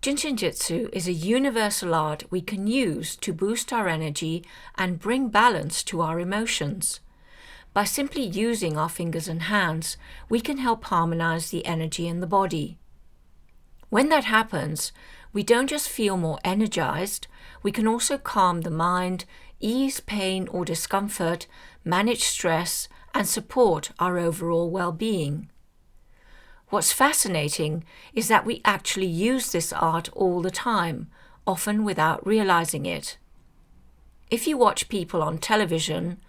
Jin Shin Jyutsu is a universal art we can use to boost our energy and bring balance to our emotions. By simply using our fingers and hands, we can help harmonize the energy in the body. When that happens, we don't just feel more energized, we can also calm the mind, ease pain or discomfort, manage stress, and support our overall well-being. What's fascinating is that we actually use this art all the time, often without realizing it. If you watch people on television,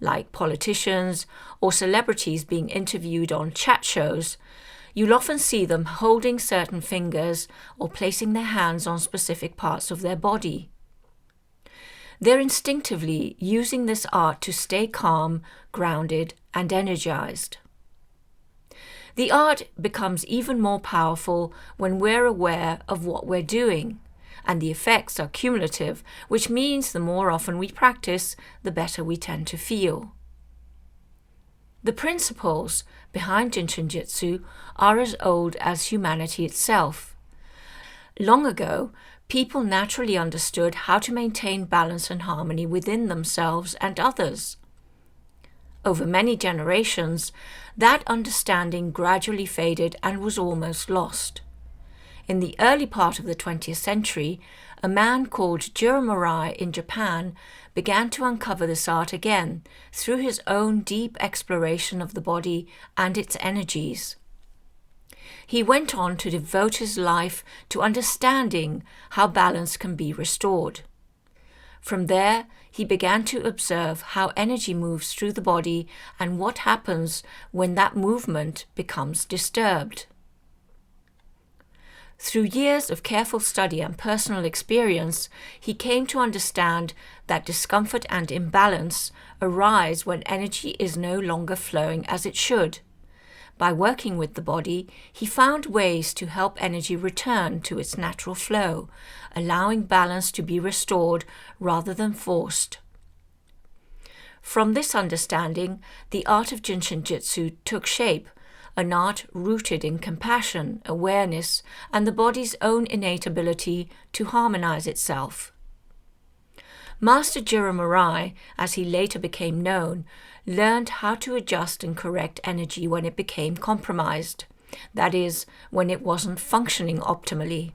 like politicians or celebrities being interviewed on chat shows, you'll often see them holding certain fingers or placing their hands on specific parts of their body. They're instinctively using this art to stay calm, grounded, and energized. The art becomes even more powerful when we're aware of what we're doing, and the effects are cumulative, which means the more often we practice, the better we tend to feel. The principles behind Jin Shin Jyutsu are as old as humanity itself. Long ago, people naturally understood how to maintain balance and harmony within themselves and others. Over many generations, that understanding gradually faded and was almost lost. In the early part of the 20th century, a man called Jin in Japan began to uncover this art again through his own deep exploration of the body and its energies. He went on to devote his life to understanding how balance can be restored. From there, he began to observe how energy moves through the body and what happens when that movement becomes disturbed. Through years of careful study and personal experience, he came to understand that discomfort and imbalance arise when energy is no longer flowing as it should. By working with the body, he found ways to help energy return to its natural flow, allowing balance to be restored rather than forced. From this understanding, the art of Jin Shin Jyutsu took shape, an art rooted in compassion, awareness, and the body's own innate ability to harmonize itself. Master Jin, as he later became known, learned how to adjust and correct energy when it became compromised, that is, when it wasn't functioning optimally.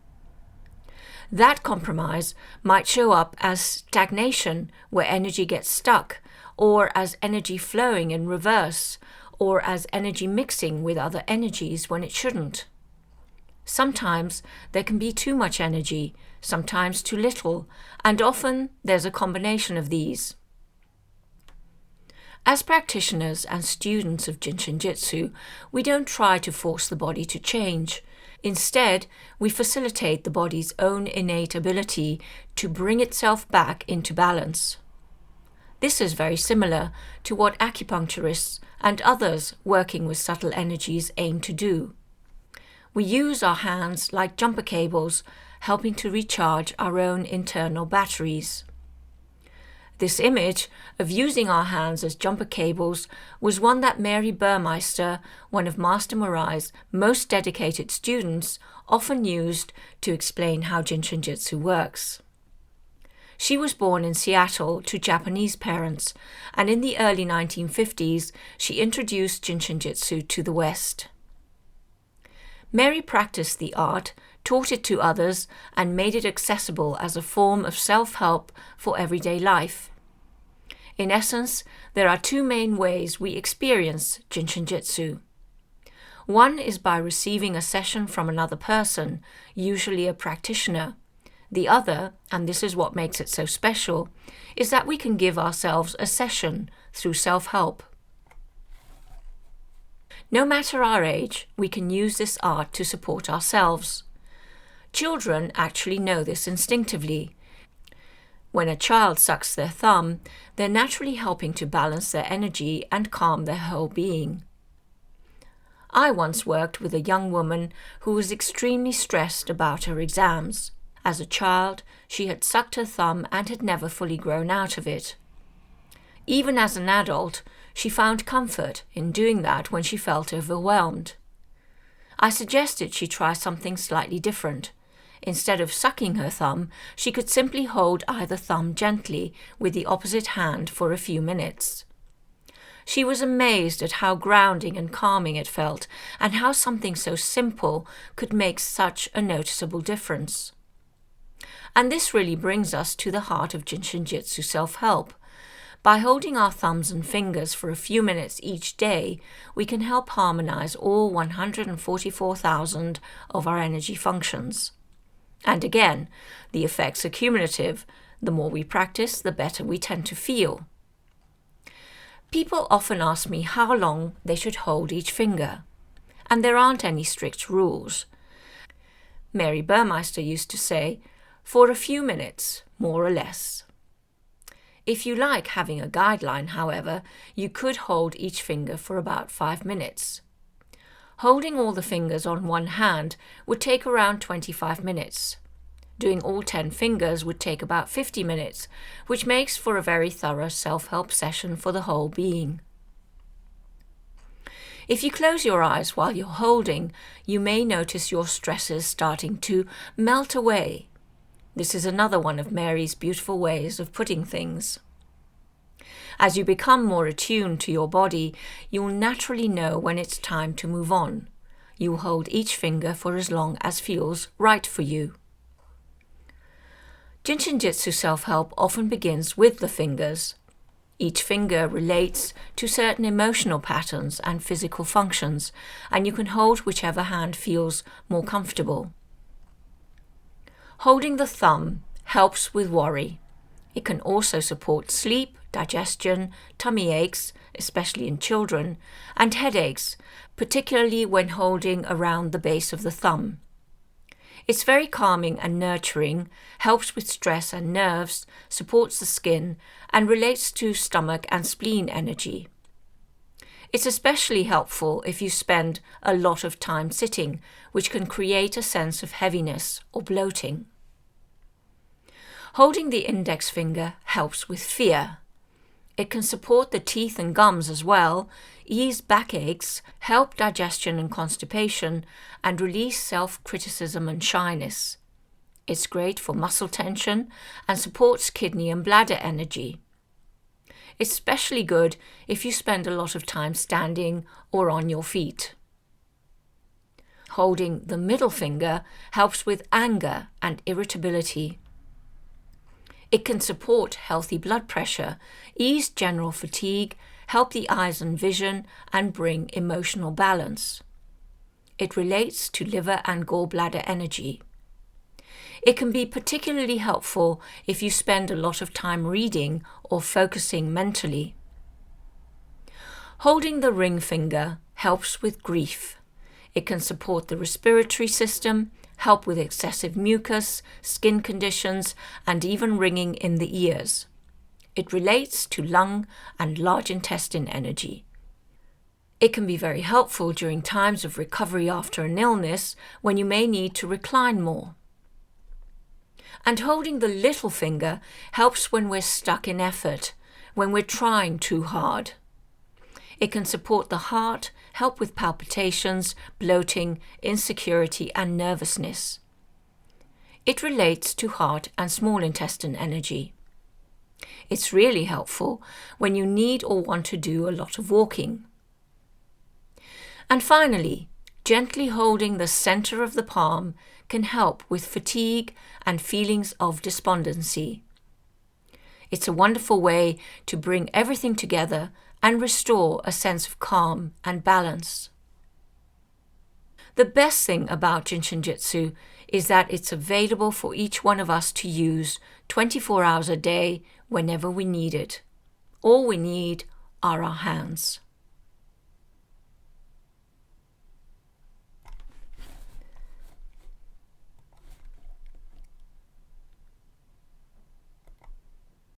That compromise might show up as stagnation, where energy gets stuck, or as energy flowing in reverse, or as energy mixing with other energies when it shouldn't. Sometimes there can be too much energy, sometimes too little, and often there's a combination of these. As practitioners and students of Jin Shin Jyutsu, we don't try to force the body to change. Instead, we facilitate the body's own innate ability to bring itself back into balance. This is very similar to what acupuncturists and others working with subtle energies aim to do. We use our hands like jumper cables, helping to recharge our own internal batteries. This image of using our hands as jumper cables was one that Mary Burmeister, one of Master Marai's most dedicated students, often used to explain how Jin Shin Jyutsu works. She was born in Seattle to Japanese parents, and in the early 1950s, she introduced Jin Shin Jyutsu to the West. Mary practiced the art, taught it to others, and made it accessible as a form of self-help for everyday life. In essence, there are two main ways we experience Jin Shin Jyutsu. One is by receiving a session from another person, usually a practitioner. The other, and this is what makes it so special, is that we can give ourselves a session through self-help. No matter our age, we can use this art to support ourselves. Children actually know this instinctively. When a child sucks their thumb, they're naturally helping to balance their energy and calm their whole being. I once worked with a young woman who was extremely stressed about her exams. As a child, she had sucked her thumb and had never fully grown out of it. Even as an adult, she found comfort in doing that when she felt overwhelmed. I suggested she try something slightly different. Instead of sucking her thumb, she could simply hold either thumb gently with the opposite hand for a few minutes. She was amazed at how grounding and calming it felt, and how something so simple could make such a noticeable difference. And this really brings us to the heart of Jin Shin Jyutsu self-help. By holding our thumbs and fingers for a few minutes each day, we can help harmonize all 144,000 of our energy functions. And again, the effects are cumulative. The more we practice, the better we tend to feel. People often ask me how long they should hold each finger, and there aren't any strict rules. Mary Burmeister used to say, for a few minutes, more or less. If you like having a guideline, however, you could hold each finger for about 5 minutes. Holding all the fingers on one hand would take around 25 minutes. Doing all 10 fingers would take about 50 minutes, which makes for a very thorough self-help session for the whole being. If you close your eyes while you're holding, you may notice your stresses starting to melt away. This is another one of Mary's beautiful ways of putting things. As you become more attuned to your body, you'll naturally know when it's time to move on. You'll hold each finger for as long as feels right for you. Jin Shin Jyutsu self-help often begins with the fingers. Each finger relates to certain emotional patterns and physical functions, and you can hold whichever hand feels more comfortable. Holding the thumb helps with worry. It can also support sleep, digestion, tummy aches, especially in children, and headaches, particularly when holding around the base of the thumb. It's very calming and nurturing, helps with stress and nerves, supports the skin, and relates to stomach and spleen energy. It's especially helpful if you spend a lot of time sitting, which can create a sense of heaviness or bloating. Holding the index finger helps with fear. It can support the teeth and gums as well, ease backaches, help digestion and constipation, and release self-criticism and shyness. It's great for muscle tension and supports kidney and bladder energy. It's especially good if you spend a lot of time standing or on your feet. Holding the middle finger helps with anger and irritability. It can support healthy blood pressure, ease general fatigue, help the eyes and vision, and bring emotional balance. It relates to liver and gallbladder energy. It can be particularly helpful if you spend a lot of time reading or focusing mentally. Holding the ring finger helps with grief. It can support the respiratory system, help with excessive mucus, skin conditions, and even ringing in the ears. It relates to lung and large intestine energy. It can be very helpful during times of recovery after an illness when you may need to recline more. And holding the little finger helps when we're stuck in effort, when we're trying too hard. It can support the heart, help with palpitations, bloating, insecurity, and nervousness. It relates to heart and small intestine energy. It's really helpful when you need or want to do a lot of walking. And finally, gently holding the center of the palm can help with fatigue and feelings of despondency. It's a wonderful way to bring everything together and restore a sense of calm and balance. The best thing about Jin Shin Jyutsu is that it's available for each one of us to use 24 hours a day whenever we need it. All we need are our hands.